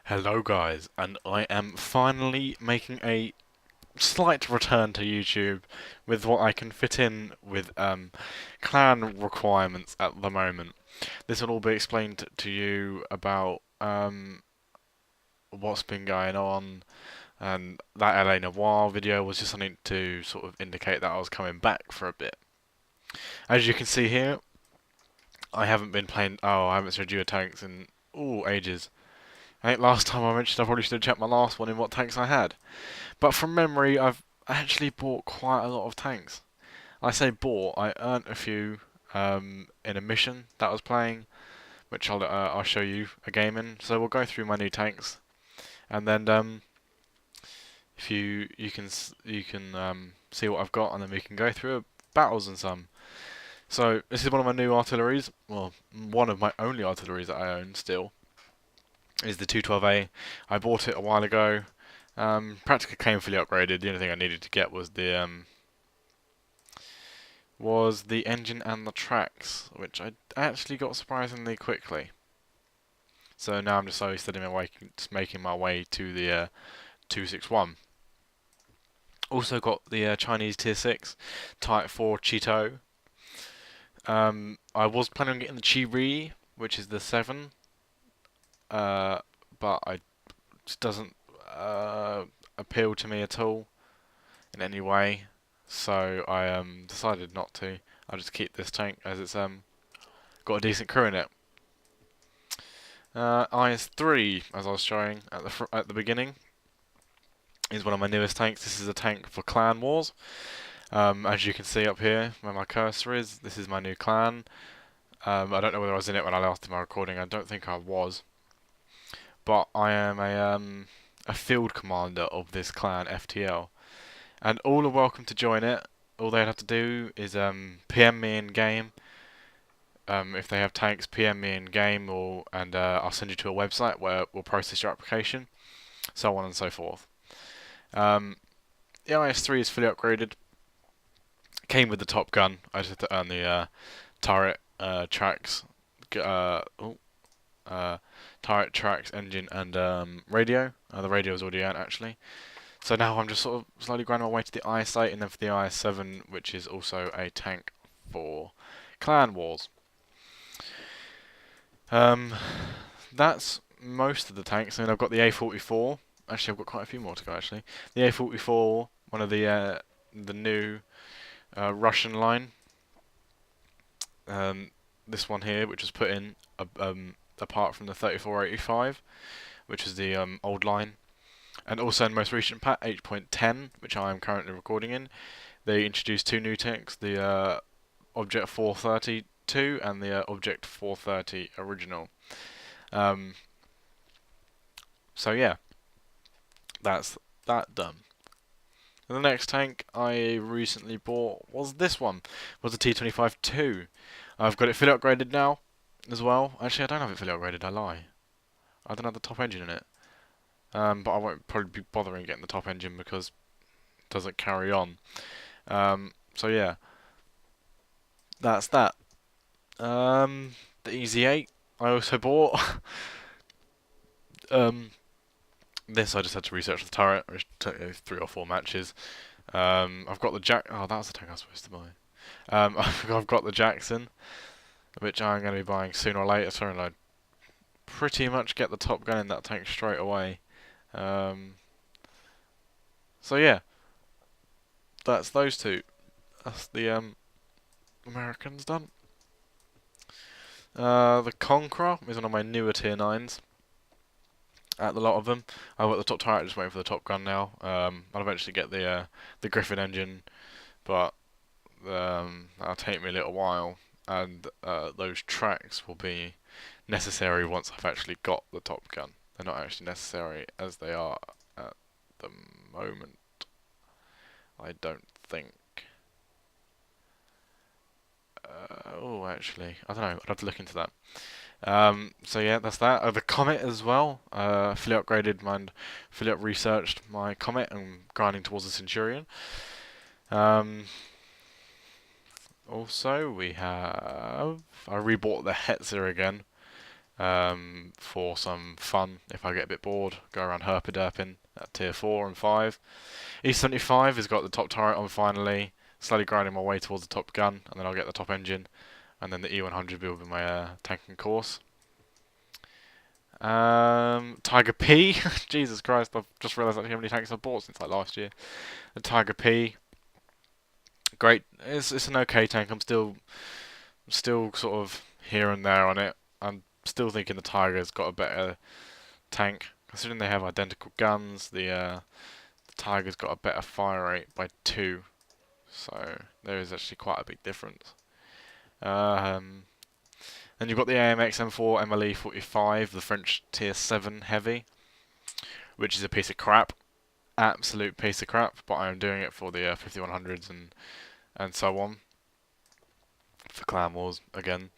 Hello guys, and I am finally making a slight return to YouTube with what I can fit in with clan requirements at the moment. This will all be explained to you about what's been going on, and that LA Noir video was just something to sort of indicate that I was coming back for a bit. As you can see here, I haven't been playing. Oh, I haven't showed you tanks in ages. I think last time I mentioned I probably should have checked my last one in what tanks I had. But from memory, I've actually bought quite a lot of tanks. I say bought, I earned a few in a mission that I was playing, which I'll show you a game in. So we'll go through my new tanks, and then if you can see what I've got, and then we can go through battles and some. So this is one of my new artilleries. Well, one of my only artilleries that I own still is the 212A. I bought it a while ago. Practically came fully upgraded. The only thing I needed to get was the engine and the tracks, which I actually got surprisingly quickly. So now I'm just slowly steadying my way, just making my way to the 261. Also got the Chinese Tier 6 Type 4 Cheeto. I was planning on getting the Chi-Ri, which is the 7, but it just doesn't appeal to me at all in any way. So I decided not to. I'll just keep this tank as it's got a decent crew in it. IS-3, as I was showing at the beginning, is one of my newest tanks. This is a tank for clan wars. As you can see up here where my cursor is, this is my new clan. I don't know whether I was in it when I last did my recording. I don't think I was, but I am a field commander of this clan, FTL, and all are welcome to join it. All they'd have to do is PM me in game. If they have tanks, PM me in game, and I'll send you to a website where we'll process your application, so on and so forth. The IS-3 is fully upgraded. Came with the top gun. I just had to earn the turret, tracks, turret, tracks, engine, and radio. The radio was already earned actually. So now I'm just sort of slowly grinding my way to the IS-8, and then for the IS-7, which is also a tank for clan wars. That's most of the tanks. I mean, I've got the A44. Actually, I've got quite a few more to go. Actually, the A44, one of the new Russian line. This one here, which was put in apart from the 3485, which is the old line, and also in the most recent patch 8.10, which I am currently recording in, they introduced two new tanks: the Object 432 and the Object 430 original. So yeah, that's that done. And the next tank I recently bought was this one, was the T25-2. I've got it fully upgraded now as well. Actually, I don't have it fully upgraded, I lie. I don't have the top engine in it. But I won't probably be bothering getting the top engine because it doesn't carry on. So yeah, that's that. The EZ8 I also bought. This I just had to research the turret, which took 3 or 4 matches. I've got the Oh, that was the tank I was supposed to buy. I've got the Jackson, which I'm going to be buying sooner or later. So I pretty much get the top gun in that tank straight away. So yeah, that's those two. That's the Americans done. The Conqueror is one of my newer tier 9s. At the lot of them, I've got the top turret, just waiting for the top gun now. I'll eventually get the Griffin engine, but that'll take me a little while, and those tracks will be necessary once I've actually got the top gun. They're not actually necessary as they are at the moment, I don't think. Oh, actually, I don't know. I'd have to look into that. So yeah, that's that. The Comet as well. Fully upgraded and fully up researched my Comet and grinding towards the Centurion. Also, we have I rebought the Hetzer again. for some fun. If I get a bit bored, go around herpaderping at tier 4 and 5. E75 has got the top turret on finally, slowly grinding my way towards the top gun, and then I'll get the top engine, and then the E100 will be my tanking course. Tiger P, Jesus Christ, I've just realised actually how many tanks I've bought since like last year. The Tiger P, great, it's an okay tank. I'm still sort of here and there on it. I'm still thinking the Tiger's got a better tank, considering they have identical guns. The Tiger's got a better fire rate by 2, so there is actually quite a big difference. Then you've got the AMX M4 MLE 45, the French tier 7 heavy, which is a piece of crap, absolute piece of crap. But I am doing it for the 5100s and so on, for Clan Wars again.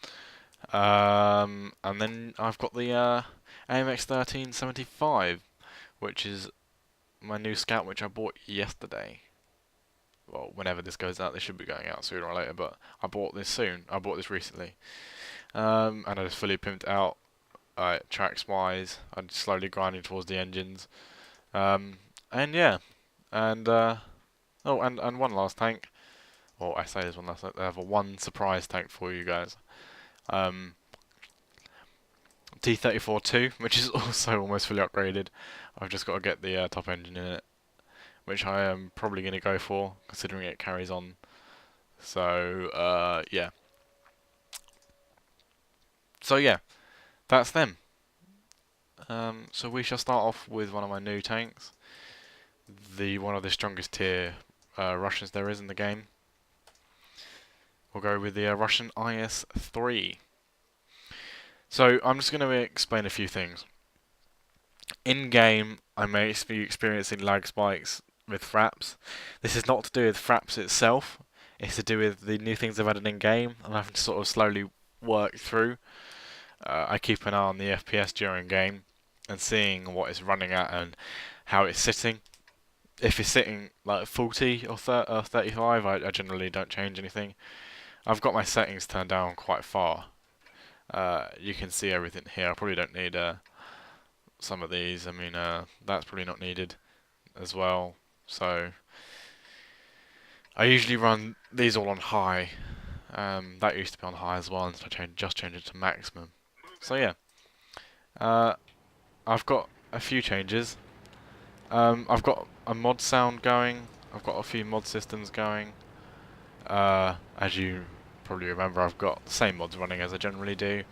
And then I've got the AMX 1375, which is my new scout, which I bought yesterday. Well, whenever this goes out, this should be going out sooner or later, but I bought this soon. I bought this recently. And I just fully pimped out tracks wise. I'm slowly grinding towards the engines. And yeah. And oh, and one last tank. Well, I say there's one last tank. I have one surprise tank for you guys. T34-2, which is also almost fully upgraded. I've just got to get the top engine in it, which I am probably going to go for, considering it carries on. So, yeah. So yeah, that's them. So we shall start off with one of my new tanks, one of the strongest tier Russians there is in the game. We'll go with the Russian IS-3. So I'm just going to explain a few things. In game, I may be experiencing lag spikes with fraps. This is not to do with fraps itself. It's to do with the new things I've added in game. I'm having to sort of slowly work through. I keep an eye on the FPS during game and seeing what it's running at and how it's sitting. If it's sitting like 40 or 35, I generally don't change anything. I've got my settings turned down quite far. You can see everything here. I probably don't need some of these. I mean, that's probably not needed as well. So I usually run these all on high. That used to be on high as well, and so I just changed it to maximum. So yeah, I've got a few changes. I've got a mod sound going. I've got a few mod systems going. As you probably remember, I've got the same mods running as I generally do.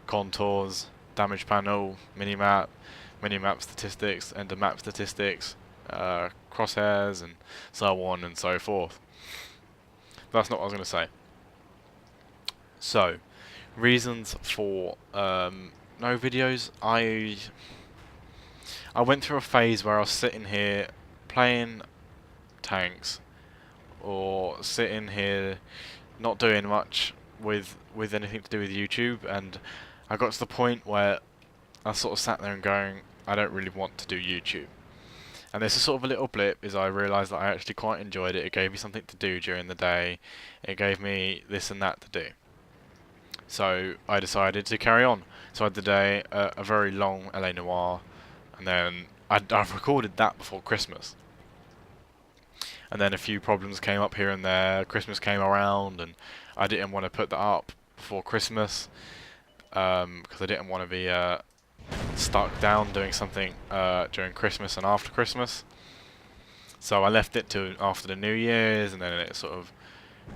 Contours, damage panel, minimap statistics, end of map statistics, crosshairs, and so on and so forth. That's not what I was going to say. So, reasons for no videos. I went through a phase where I was sitting here playing tanks, or sitting here not doing much with anything to do with YouTube, and I got to the point where I sort of sat there and going, I don't really want to do YouTube. And this is sort of a little blip, is I realised that I actually quite enjoyed it. It gave me something to do during the day. It gave me this and that to do. So I decided to carry on. So I had the day, a very long LA Noire, and then I've recorded that before Christmas. And then a few problems came up here and there. Christmas came around, and I didn't want to put that up before Christmas, because I didn't want to be stuck down doing something during Christmas and after Christmas. So I left it to after the New Year's, and then it sort of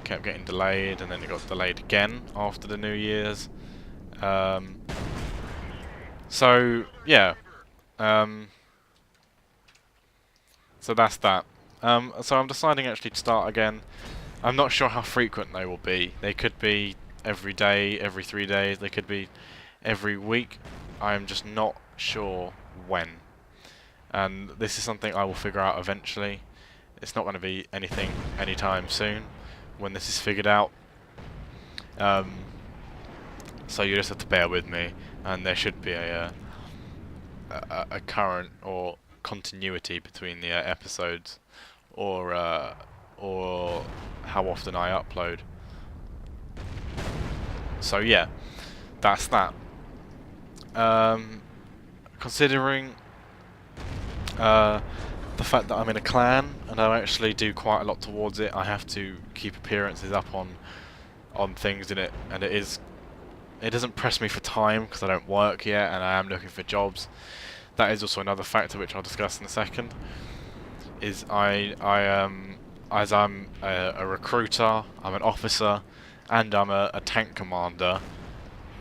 kept getting delayed, and then it got delayed again after the New Year's. So yeah, so that's that. So I'm deciding actually to start again. I'm not sure how frequent they will be. They could be every day, every 3 days. They could be every week. I'm just not sure when. And this is something I will figure out eventually. It's not going to be anything anytime soon when this is figured out. So you just have to bear with me, and there should be a current or continuity between the episodes, or how often I upload. So yeah, that's that. Considering the fact that I'm in a clan and I actually do quite a lot towards it, I have to keep appearances up on things in it, and it doesn't press me for time because I don't work yet and I am looking for jobs. That is also another factor which I'll discuss in a second. Is as I'm a recruiter, I'm an officer, and I'm a tank commander.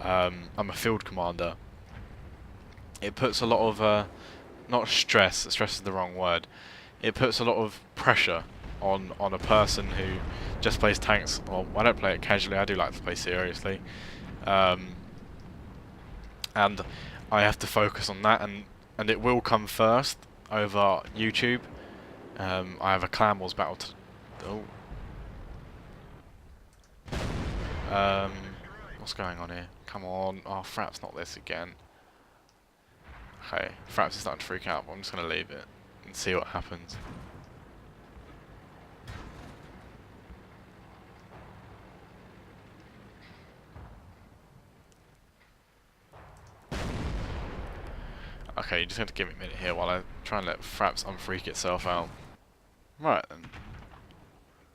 I'm a field commander. It puts a lot of not stress. Stress is the wrong word. It puts a lot of pressure on a person who just plays tanks. Well, I don't play it casually. I do like to play seriously, and I have to focus on that, and it will come first over YouTube. I have a Clan Wars battle. What's going on here? Come on! Oh, Frap's not this again. Okay, Fraps is starting to freak out, but I'm just gonna leave it and see what happens. Okay, you just have to give me a minute here while I try and let Fraps unfreak itself out. Right then.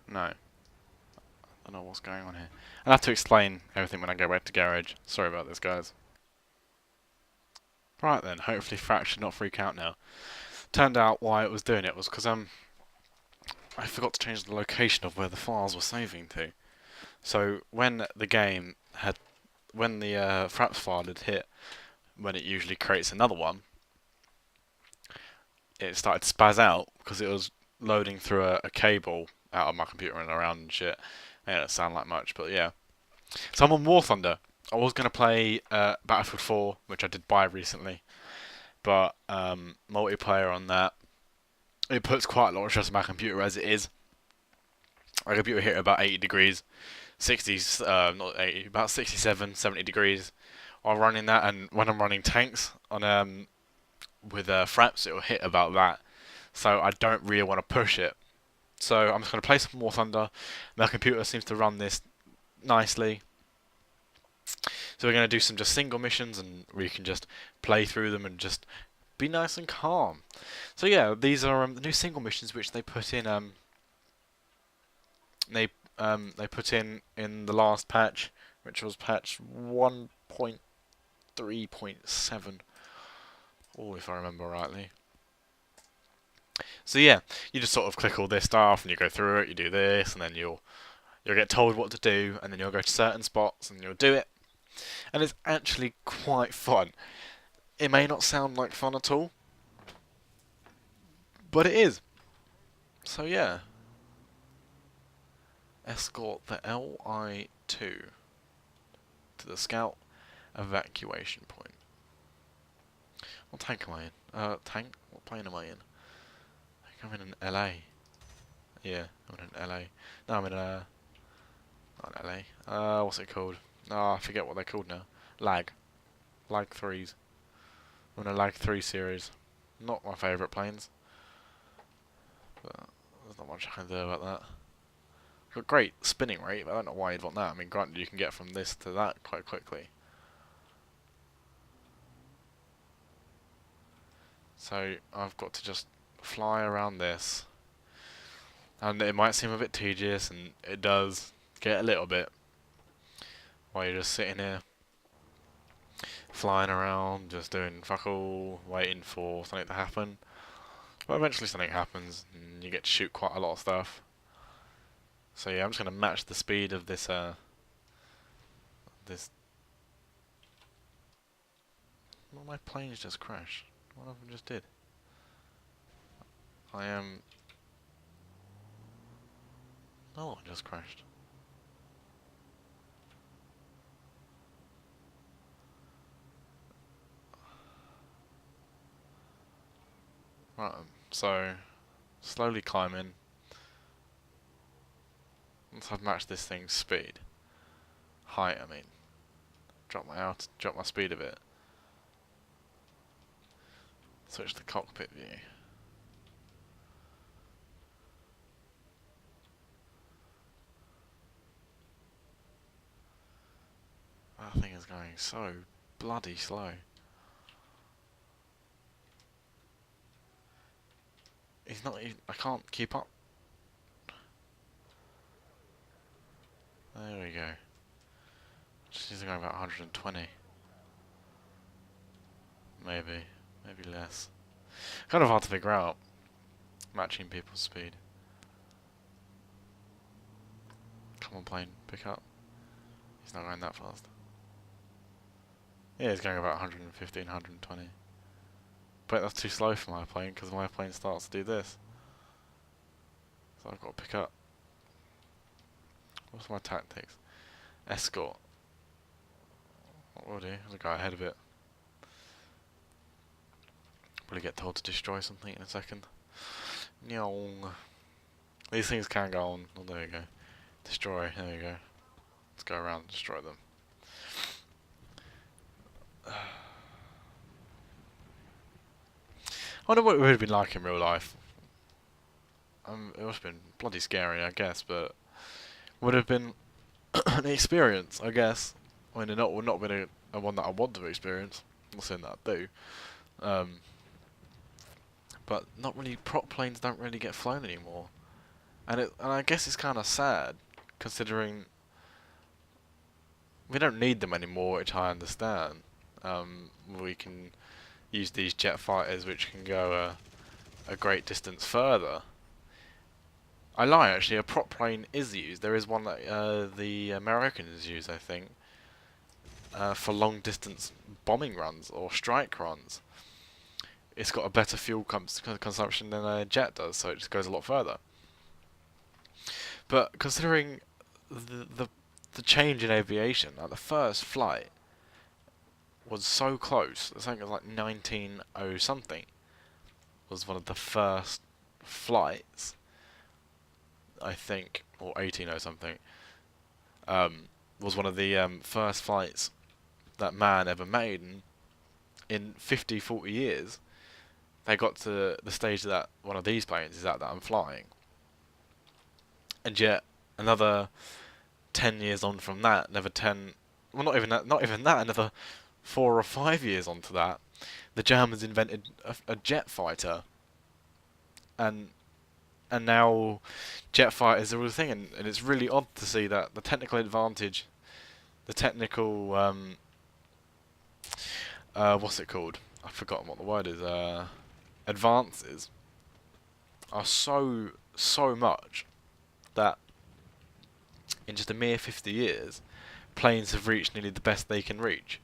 No. I don't know what's going on here. I'll have to explain everything when I go back to garage. Sorry about this, guys. Right then, hopefully Fraps should not freak out now. Turned out why it was doing it was because I forgot to change the location of where the files were saving to. So when the game had, when the Fraps file had hit, when it usually creates another one, it started to spaz out because it was loading through a cable out of my computer and around and shit. It didn't sound like much, but yeah. So I'm on War Thunder. I was going to play Battlefield 4, which I did buy recently, but multiplayer on that, it puts quite a lot of stress on my computer as it is. My computer hit about 80 degrees, 60s, not 80, about 67, 70 degrees while running that, and when I'm running tanks on with Fraps, it will hit about that. So I don't really want to push it. So I'm just going to play some War Thunder. My computer seems to run this nicely. So we're going to do some just single missions, and we can just play through them and just be nice and calm. So yeah, these are the new single missions which they put in. They put in the last patch, which was patch 1.3.7. Oh, if I remember rightly. So yeah, you just sort of click all this stuff and you go through it, you do this, and then you'll get told what to do, and then you'll go to certain spots and you'll do it. And it's actually quite fun. It may not sound like fun at all, but it is. So yeah. Escort the LI-2 to the scout evacuation point. What tank am I in? Tank? What plane am I in? I think I'm in an LA. Yeah, I'm in an LA. No, I'm in a... not an LA. What's it called? Oh, I forget what they're called now. Lag 3s. I'm in a Lag 3 series. Not my favourite planes. But there's not much I can do about that. Got great spinning rate, but I don't know why you'd want that. I mean, granted, you can get from this to that quite quickly. So I've got to just fly around this, and it might seem a bit tedious, and it does get a little bit while you're just sitting here flying around, just doing fuck all, waiting for something to happen. But eventually something happens, and you get to shoot quite a lot of stuff. So yeah, I'm just gonna match the speed of this this. Well, my planes just crashed. One of them just did. I am. No one just crashed. Right, so slowly climbing. Once I've matched this thing's speed, height, I mean, drop my speed a bit. Switch to cockpit view. That thing is going so bloody slow. He's not even, I can't keep up. There we go. She's going about 120. Maybe less. Kind of hard to figure out. Matching people's speed. Come on, plane, pick up. He's not going that fast. Yeah, he's going about 115, 120. But that's too slow for my plane, because my plane starts to do this. So I've got to pick up. What's my tactics? Escort. What will I do? I'll go ahead a bit. Probably get told to destroy something in a second. Nyong. These things can go on. Oh, there you go. Destroy. There you go. Let's go around and destroy them. I wonder what it would have been like in real life. It must have been bloody scary, I guess, but would have been an experience, I guess. I mean, it would not have been a one that I want to experience. I'm not saying that I do. But not really. Prop planes don't really get flown anymore, and I guess it's kind of sad, considering we don't need them anymore, which I understand. We can use these jet fighters, which can go a great distance further. I lie, actually, a prop plane is used. There is one that the Americans use, I think, for long distance bombing runs or strike runs. It's got a better fuel consumption than a jet does, so it just goes a lot further. But considering the change in aviation, like the first flight was so close. I think it was like 1900 something was one of the first flights, I think, or 1800 something. Was one of the first flights that man ever made, and in 50, 40 years they got to the stage that one of these planes is at that I'm flying. And yet another 10 years on from that, another 10, well, not even that, another 4 or 5 years onto that, the Germans invented a jet fighter, and now jet fighters are a thing, and it's really odd to see that the technical advantage, the technical what's it called? I've forgotten what the word is. Advances are so much that in just a mere 50 years, planes have reached nearly the best they can reach.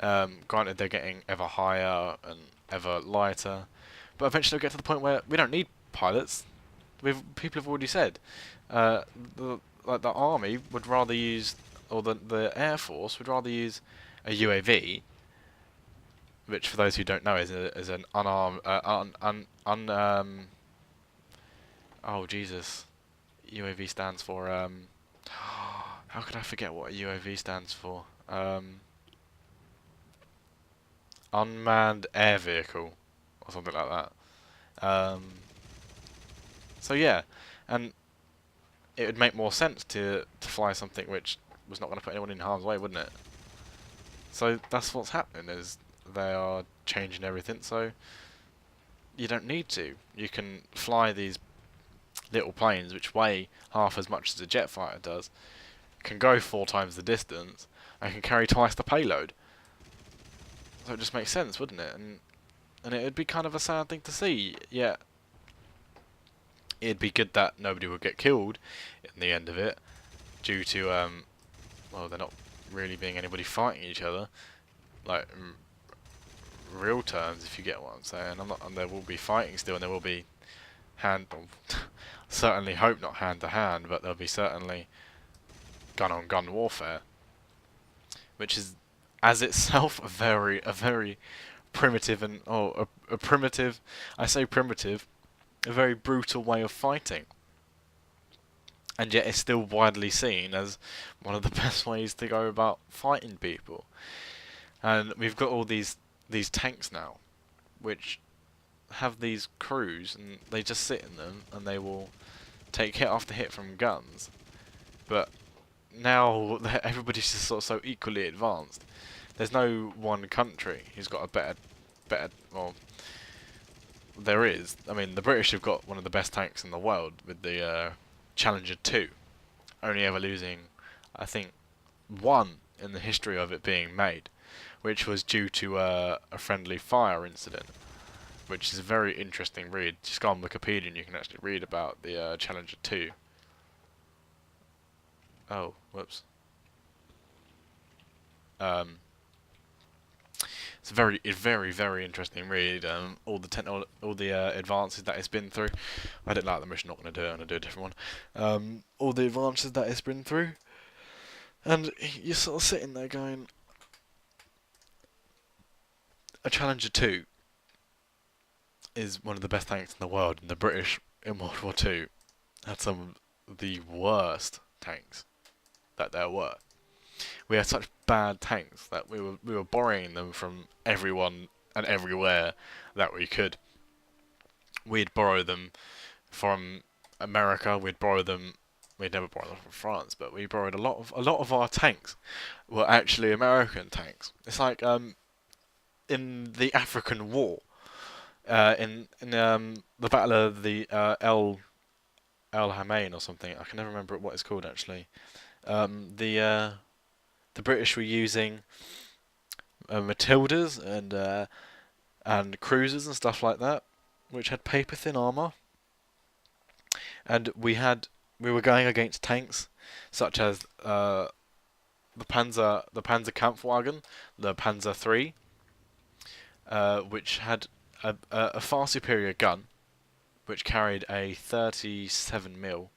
Granted, they're getting ever higher and ever lighter, but eventually they'll get to the point where we don't need pilots. People have already said, the army would rather use, or the Air Force would rather use a UAV, which for those who don't know is an unarmed, oh Jesus, UAV stands for, how could I forget what a UAV stands for? Unmanned air vehicle, or something like that. So yeah, and it would make more sense to fly something which was not going to put anyone in harm's way, wouldn't it? So that's what's happening, is they are changing everything, so you don't need to. You can fly these little planes which weigh half as much as a jet fighter does, can go 4 times the distance, and can carry twice the payload. So it just makes sense, wouldn't it? And it would be kind of a sad thing to see, yet it'd be good that nobody would get killed in the end of it, due to, well, they're not really being anybody fighting each other, like, in real terms, if you get what I'm saying. And there will be fighting still, and there will be certainly hope not hand to hand, but there'll be certainly gun on gun warfare, which is as itself a very primitive and a primitive, I say primitive, a very brutal way of fighting, and yet it's still widely seen as one of the best ways to go about fighting people. And we've got all these tanks now, which have these crews, and they just sit in them, and they will take hit after hit from guns. But now everybody's just sort of so equally advanced. There's no one country who's got a better, well, there is. I mean, the British have got one of the best tanks in the world with the Challenger 2, only ever losing, I think, one in the history of it being made, which was due to a friendly fire incident, which is a very interesting read. Just go on Wikipedia and you can actually read about the Challenger 2. Oh, whoops. It's a very interesting read. All the advances that it's been through. I didn't like the mission. Not going to do it. I'm going to do a different one. All the advances that it's been through, and you're sort of sitting there going, a Challenger 2 is one of the best tanks in the world, and the British in World War II had some of the worst tanks that there were. We had such bad tanks that we were borrowing them from everyone and everywhere that we could. We'd borrow them from America. We'd borrow them. We'd never borrow them from France, but we borrowed a lot of our tanks were actually American tanks. It's like in the African War, in the Battle of the El Alamein or something. I can never remember what it's called actually. The British were using Matildas and cruisers and stuff like that, which had paper thin armor, and we were going against tanks such as the Panzer Kampfwagen, the Panzer III, which had a far superior gun, which carried a 37mm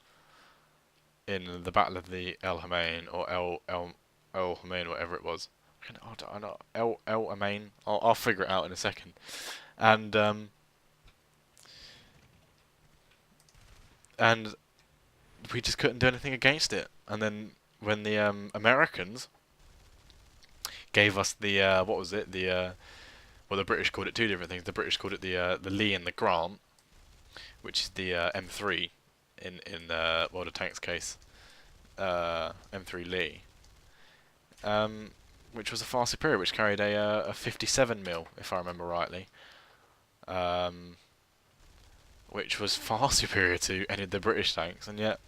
in the Battle of the El Alamein or El Alamein, whatever it was. I don't know. El Alamein. I'll figure it out in a second. And we just couldn't do anything against it. And then when the Americans gave us the what was it? The well, the British called it two different things. The British called it the Lee and the Grant, which is the M3 in World of Tanks case. M3 Lee. Which was a far superior, which carried a 57mm, if I remember rightly, which was far superior to any of the British tanks, and yet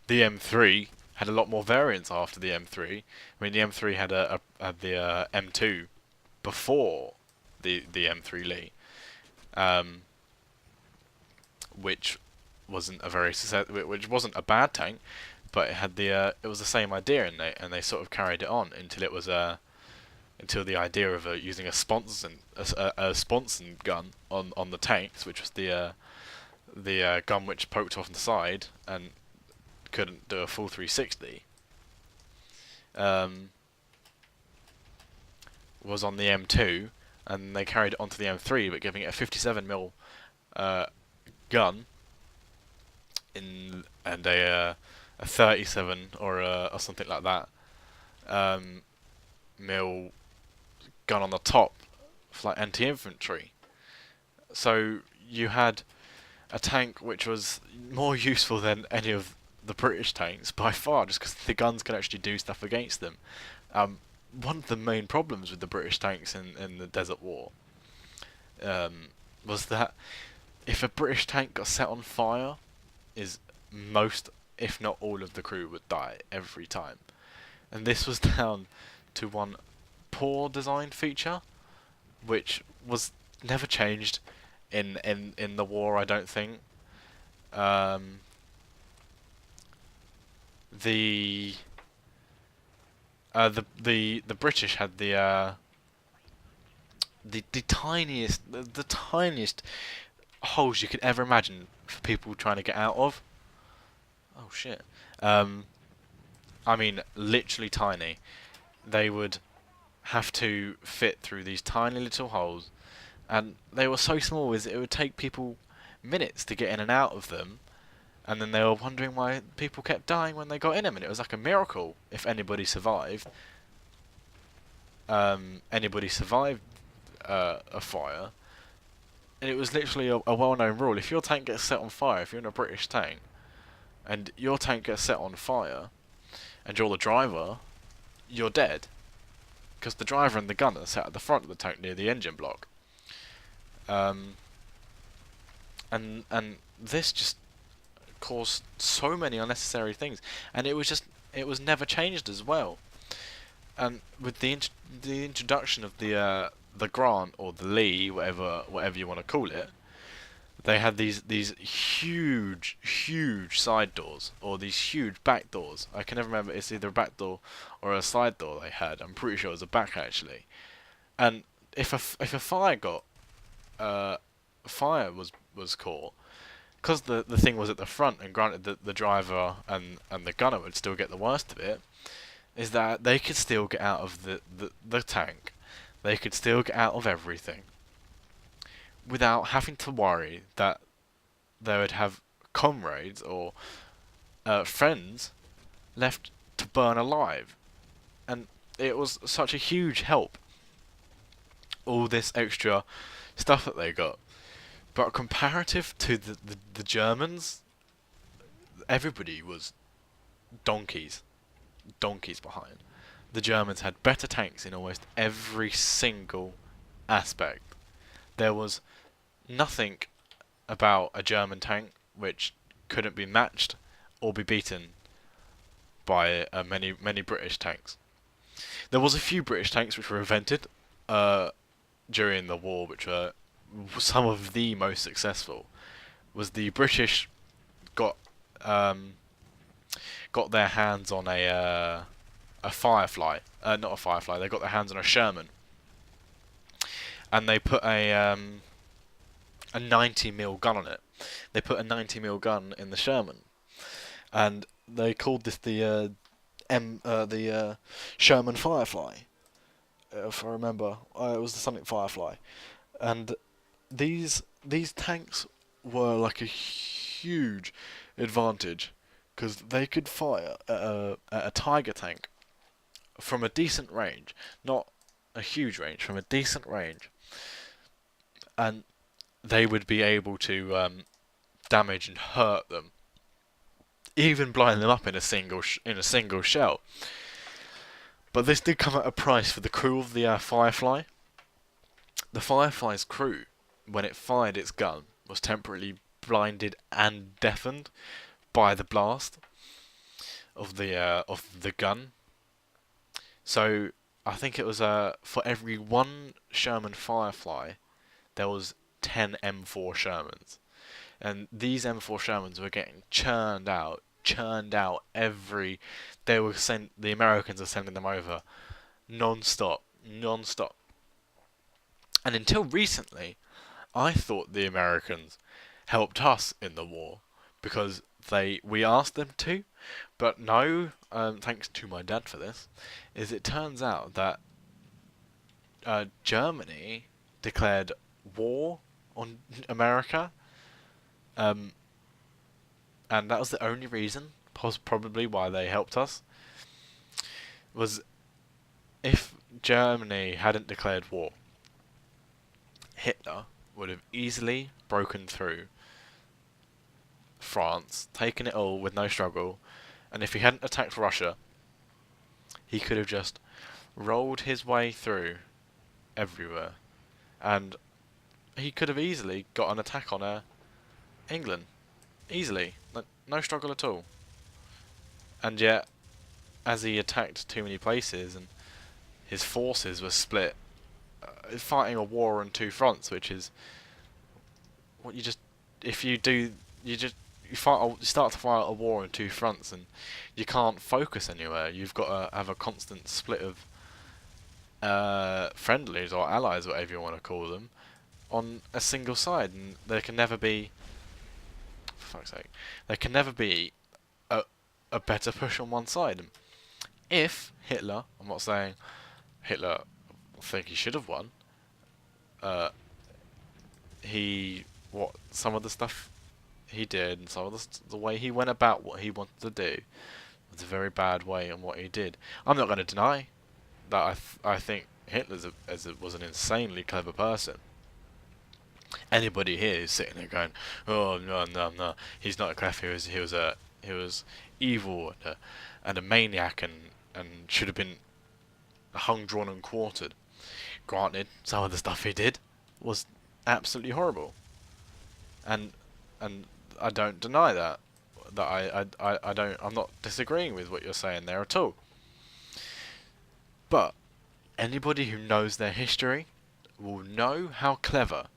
the M3 had a lot more variants after the M3. I mean, the M3 had the M2 before the M3 Lee, which wasn't which wasn't a bad tank. But it had it was the same idea, and they sort of carried it on until it was until the idea of using a Sponson gun on the tanks, which was the gun which poked off on the side and couldn't do a full 360, was on the M2, and they carried it onto the M3, but giving it a 57mm gun and a 37 or something like that mil gun on the top for like anti-infantry. So you had a tank which was more useful than any of the British tanks by far, just because the guns could actually do stuff against them. One of the main problems with the British tanks in the Desert War was that if a British tank got set on fire, most, if not all, of the crew would die every time. And this was down to one poor designed feature, which was never changed in the war, I don't think. The British had the tiniest holes you could ever imagine for people trying to get out of. Oh shit. I mean, literally tiny. They would have to fit through these tiny little holes, and they were so small it would take people minutes to get in and out of them, and then they were wondering why people kept dying when they got in them, and it was like a miracle if anybody survived. Anybody survived a fire, and it was literally a well-known rule. If your tank gets set on fire, if you're in a British tank, and your tank gets set on fire, and you're the driver, you're dead. Because the driver and the gunner sat at the front of the tank near the engine block. and this just caused so many unnecessary things, and it was never changed as well. And with the introduction of the Grant or the Lee, whatever you want to call it, they had these huge side doors or these huge back doors. I can never remember. It's either a back door or a side door they had. I'm pretty sure it was a back actually. And if a fire got fire was caught, because the thing was at the front, and granted the driver and the gunner would still get the worst of it, is that they could still get out of the tank. They could still get out of everything without having to worry that they would have comrades or friends left to burn alive. And it was such a huge help, all this extra stuff that they got. But comparative to the Germans, everybody was donkeys behind. The Germans had better tanks in almost every single aspect. There was nothing about a German tank which couldn't be matched or be beaten by many British tanks. There was a few British tanks which were invented during the war, which were some of the most successful. Was the British got got their hands on a Firefly, not a Firefly. They got their hands on a Sherman, and they put a 90mm gun on it. They put a 90mm gun in the Sherman, and they called this the Sherman Firefly. If I remember, it was the something Firefly, and these tanks were like a huge advantage because they could fire at a Tiger tank from a decent range, not a huge range, from a decent range, and they would be able to damage and hurt them, even blowing them up in a single shell. But this did come at a price for the crew of the Firefly. The Firefly's crew, when it fired its gun, was temporarily blinded and deafened by the blast of the gun. So I think it was for every one Sherman Firefly, there was 10 M4 Shermans, and these M4 Shermans were getting churned out every. They were the Americans were sending them over non-stop. And until recently, I thought the Americans helped us in the war because we asked them to, but no. Thanks to my dad for this, it turns out that Germany declared war on America, and that was the only reason, probably why they helped us. Was if Germany hadn't declared war, Hitler would have easily broken through France, taken it all with no struggle, and if he hadn't attacked Russia, he could have just rolled his way through everywhere, and he could have easily got an attack on England, easily, no struggle at all. And yet, as he attacked too many places and his forces were split, fighting a war on two fronts, which is what you start to fight a war on two fronts, and you can't focus anywhere. You've got to have a constant split of friendlies or allies, whatever you want to call them, on a single side, and there can never be, for fuck's sake, there can never be a better push on one side. And if Hitler, I'm not saying Hitler, I think he should have won. Some of the stuff he did, and some of the way he went about what he wanted to do, was a very bad way on what he did. I'm not going to deny that I think Hitler was an insanely clever person. Anybody here is sitting there going, "Oh no, he's not clever. He was evil and a maniac and should have been hung, drawn, and quartered." Granted, some of the stuff he did was absolutely horrible, and and I don't deny that. I'm not disagreeing with what you're saying there at all. But anybody who knows their history will know how clever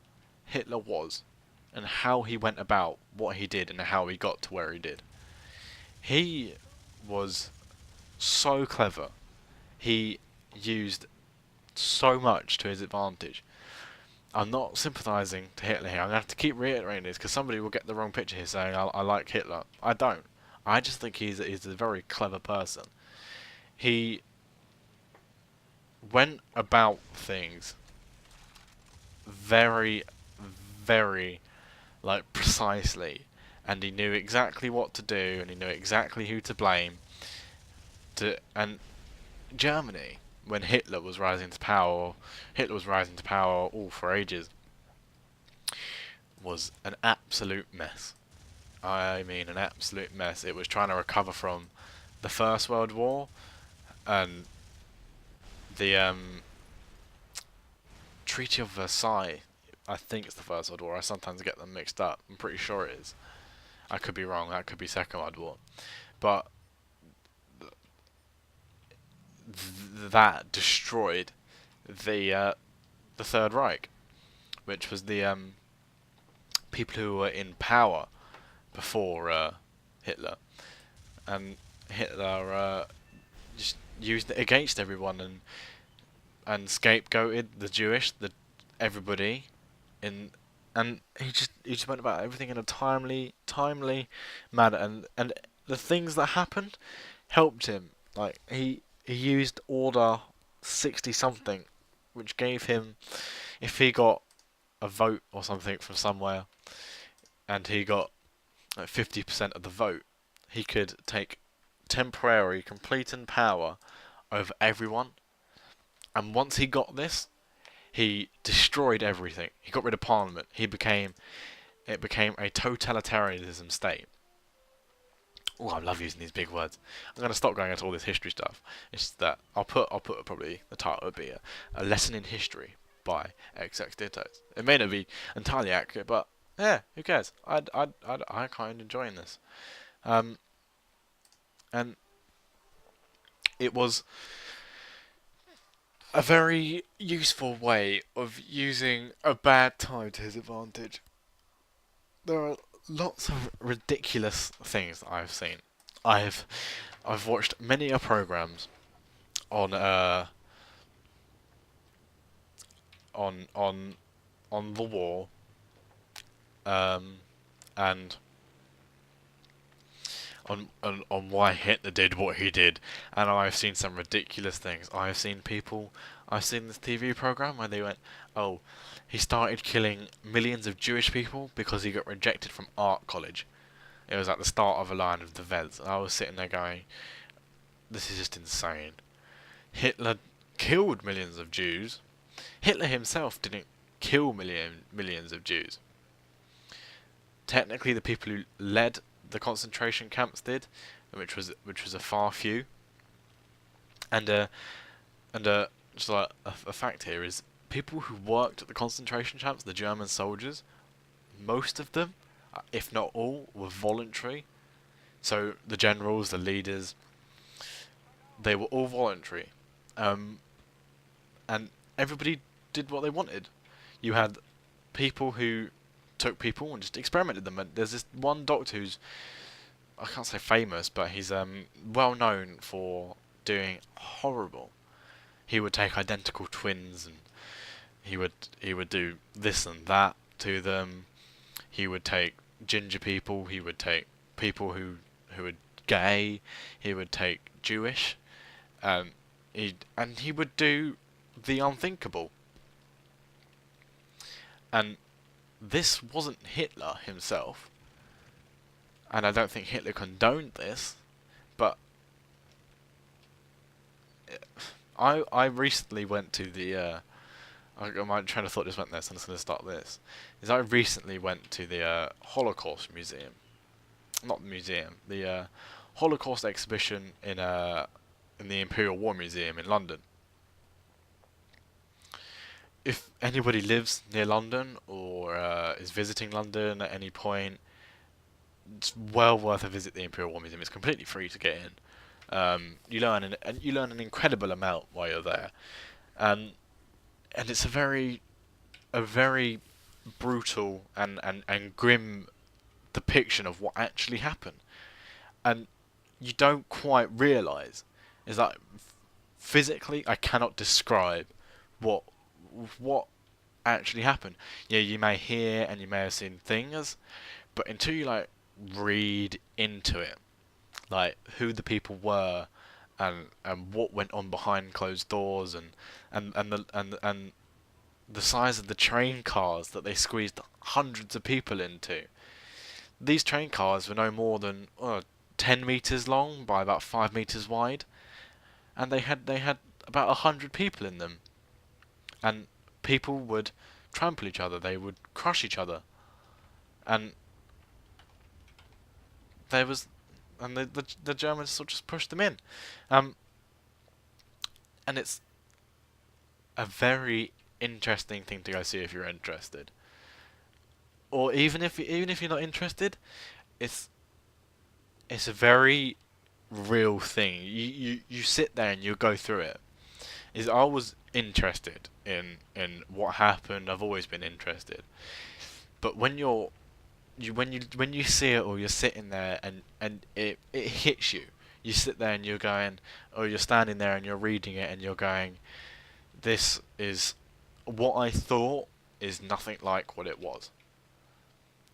Hitler was, and how he went about what he did, and how he got to where he did. He was so clever. He used so much to his advantage. I'm not sympathising to Hitler here. I'm going to have to keep reiterating this because somebody will get the wrong picture here saying I like Hitler. I don't. I just think he's a very clever person. He went about things very, very, like, precisely, and he knew exactly what to do, and he knew exactly who to blame. And Germany, when Hitler was rising to power all for ages, was an absolute mess. I mean, an absolute mess. It was trying to recover from the First World War and the Treaty of Versailles. I think it's the First World War. I sometimes get them mixed up. I'm pretty sure it is. I could be wrong. That could be Second World War. But that destroyed the Third Reich, which was the people who were in power before Hitler, and Hitler just used it against everyone and scapegoated the Jewish, everybody, and he just went about everything in a timely manner, and the things that happened helped him. Like he used Order 60 something, which gave him, if he got a vote or something from somewhere, and he got like 50% of the vote, he could take temporary, complete power over everyone. And once he got this, he destroyed everything. He got rid of Parliament. It became a totalitarianism state. Oh, I love using these big words. I'm gonna stop going into all this history stuff. It's just that I'll put probably the title would be a lesson in history by xXDITOXXx. It may not be entirely accurate, but yeah, who cares? I kind of enjoying this. And it was a very useful way of using a bad time to his advantage. There are lots of ridiculous things that I've seen. I've watched many a programs on on the war, and on why Hitler did what he did, and I've seen some ridiculous things. I've seen this TV program where they went, oh, he started killing millions of Jewish people because he got rejected from art college. It was at the start of a line of the Veds. I was sitting there going, this is just insane. Hitler killed millions of Jews. Hitler himself didn't kill millions of Jews. Technically, the people who led the concentration camps did, which was a far few. And just like a fact here is, people who worked at the concentration camps, the German soldiers, most of them, if not all, were voluntary. So the generals, the leaders, they were all voluntary, and everybody did what they wanted. You had people who took people and just experimented them. And there's this one doctor who's, I can't say famous, but he's well known for doing horrible. He would take identical twins and he would do this and that to them. He would take ginger people. He would take people who were gay. He would take Jewish. He would do the unthinkable. And this wasn't Hitler himself, and I don't think Hitler condoned this, but I recently went to the my train of thought just went there, so I'm just going to start this. I recently went to the Holocaust Museum, not the museum, the Holocaust exhibition in the Imperial War Museum in London. If anybody lives near London or is visiting London at any point, it's well worth a visit. The Imperial War Museum. It's completely free to get in. You learn an incredible amount while you're there, and it's a very brutal and grim depiction of what actually happened. And you don't quite realise is that physically I cannot describe what what actually happened. Yeah, you may hear and you may have seen things, but until you like read into it, like who the people were and what went on behind closed doors and the size of the train cars that they squeezed hundreds of people into. These train cars were no more than 10 meters long by about 5 meters wide, and they had about 100 people in them. And people would trample each other, they would crush each other, and there was and the Germans sort of just pushed them in. Um, and it's a very interesting thing to go see if you're interested, or even if you're not interested, it's it's a very real thing. You sit there and you go through it. Is I was interested in what happened. I've always been interested, but when you see it or you're sitting there and it hits you, you sit there and you're going, or you're standing there and you're reading it and you're going, this is what I thought is nothing like what it was.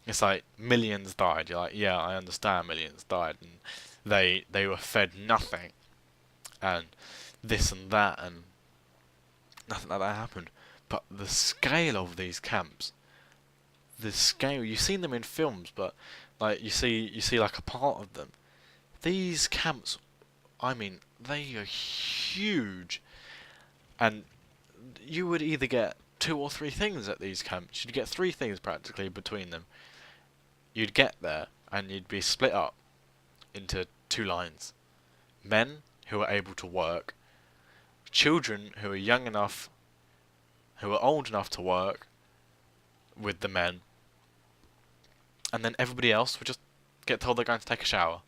It's like millions died. You're like, yeah, I understand millions died, and they were fed nothing, and this and that, and nothing like that happened. But the scale of these camps, the scale, you've seen them in films, but like you see like a part of them. These camps, I mean, they are huge, and you would either get two or three things at these camps. You'd get three things practically between them. You'd get there and you'd be split up into two lines. Men who are able to work, children who are young enough, who are old enough to work with the men, and then everybody else would just get told they're going to take a shower.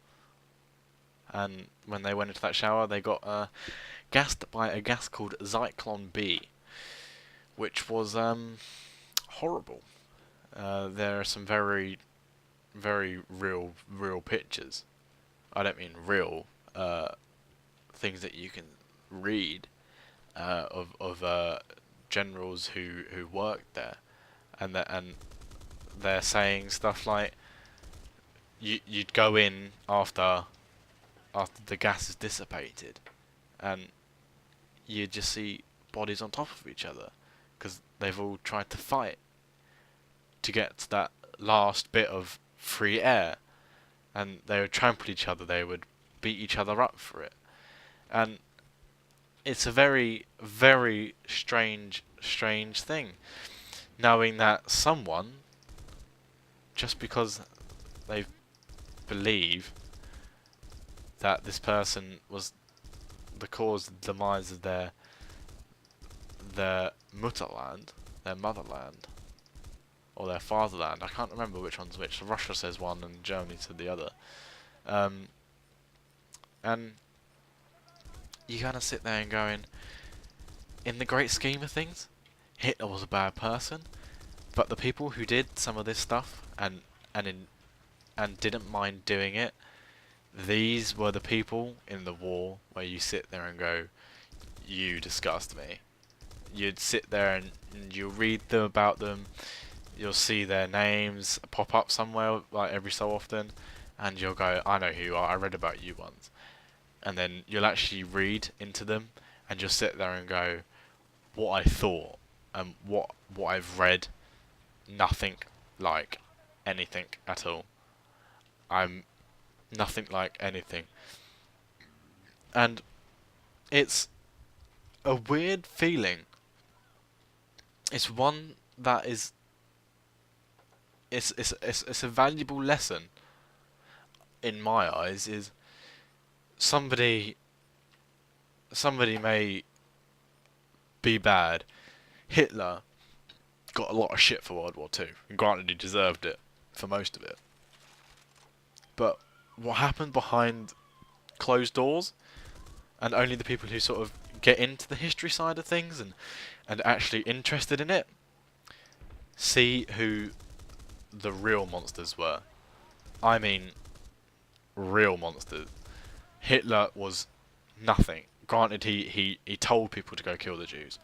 And when they went into that shower, they got gassed by a gas called Zyklon B, which was horrible. There are some very real pictures. I don't mean real things that you can read of generals who worked there, and they're saying stuff like you'd go in after the gas is dissipated, and you'd just see bodies on top of each other because they've all tried to fight to get to that last bit of free air, and they would trample each other, they would beat each other up for it. And it's a very strange thing, knowing that someone, just because they believe that this person was the cause of the demise of their Mutterland, their motherland, or their fatherland. I can't remember which one's which. Russia says one and Germany said the other. And you kind of sit there and going, in the great scheme of things, Hitler was a bad person, but the people who did some of this stuff and didn't mind doing it, these were the people in the war where you sit there and go, you disgust me. You'd sit there and you read them about them, you'll see their names pop up somewhere like every so often, and you'll go, I know who you are, I read about you once. And then you'll actually read into them, and you'll sit there and go, what I thought and what I've read, nothing like anything at all. I'm nothing like anything. And it's a weird feeling. It's one that is it's a valuable lesson in my eyes. Is somebody may be bad. Hitler got a lot of shit for World War II, and granted he deserved it for most of it. But what happened behind closed doors, and only the people who sort of get into the history side of things and actually interested in it, see who the real monsters were. I mean, real monsters. Hitler was nothing. Granted, he told people to go kill the Jews.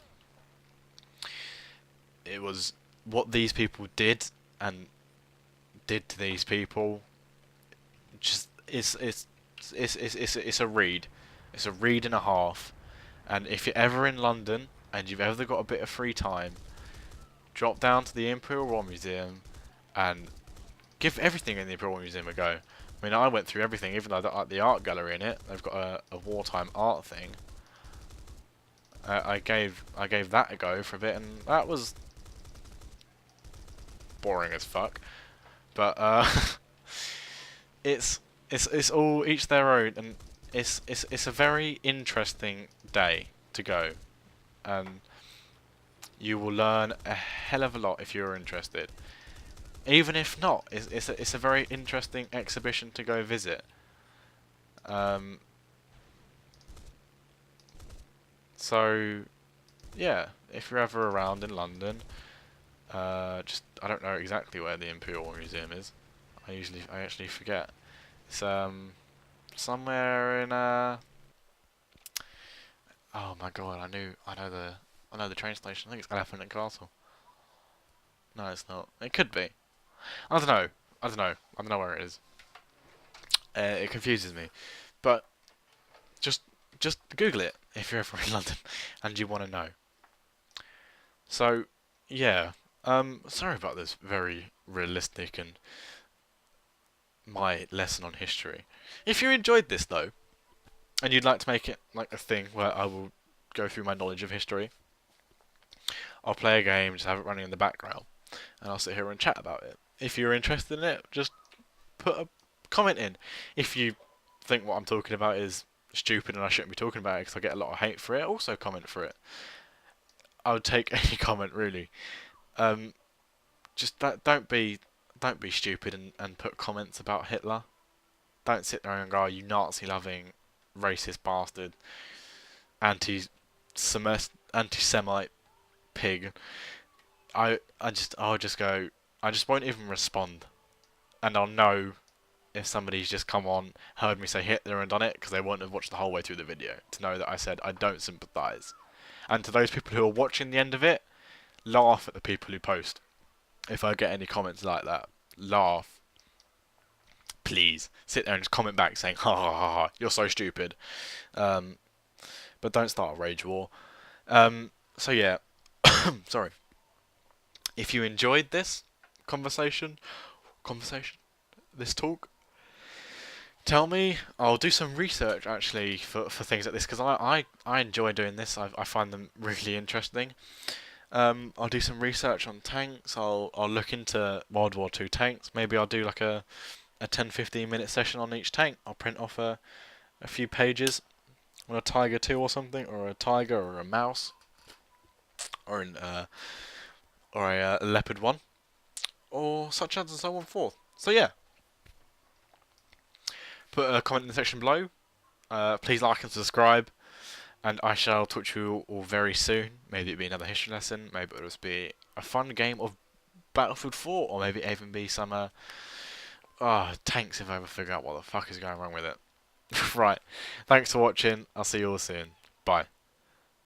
It was what these people did and did to these people. Just it's a read. It's a read and a half. And if you're ever in London and you've ever got a bit of free time, drop down to the Imperial War Museum and give everything in the Imperial War Museum a go. I mean, I went through everything, even though I don't like the art gallery in it. They've got a wartime art thing. I gave that a go for a bit, and that was boring as fuck. But it's all each their own, and it's a very interesting day to go, and you will learn a hell of a lot if you're interested. Even if not, it's a very interesting exhibition to go visit. So yeah, if you're ever around in London, just I don't know exactly where the Imperial War Museum is. I actually forget. It's somewhere in oh my god, I know the train station. I think it's Elephant and Castle. No, it's not. It could be. I don't know. I don't know where it is. It confuses me. But just just Google it if you're ever in London and you want to know. So yeah. Sorry about this very realistic and my lesson on history. If you enjoyed this though, and you'd like to make it like a thing where I will go through my knowledge of history, I'll play a game, just have it running in the background, and I'll sit here and chat about it. If you're interested in it, just put a comment in. If you think what I'm talking about is stupid and I shouldn't be talking about it because I get a lot of hate for it, also comment for it. I would take any comment really. Just don't be stupid and put comments about Hitler. Don't sit there and go, you Nazi-loving, racist bastard, anti-Semite pig. I'll just go. I just won't even respond, and I'll know if somebody's just come on, heard me say Hitler and done it because they won't have watched the whole way through the video to know that I said I don't sympathise. And to those people who are watching the end of it, laugh at the people who post. If I get any comments like that, laugh. Please sit there and just comment back saying ha ha ha ha, you're so stupid. But don't start a rage war. So yeah, sorry. If you enjoyed this conversation, this talk, tell me. I'll do some research actually for things like this because I enjoy doing this. I find them really interesting. I'll do some research on tanks. I'll look into World War II tanks. Maybe I'll do like a 10-15 minute session on each tank. I'll print off a few pages on a Tiger 2 or something, or a Tiger or a Mouse, or a Leopard 1, or such as and so on forth. So yeah, put a comment in the section below. Please like and subscribe, and I shall talk to you all very soon. Maybe it'll be another history lesson. Maybe it'll just be a fun game of Battlefield 4, or maybe it even be some tanks if I ever figure out what the fuck is going wrong with it. Right, thanks for watching. I'll see you all soon. Bye.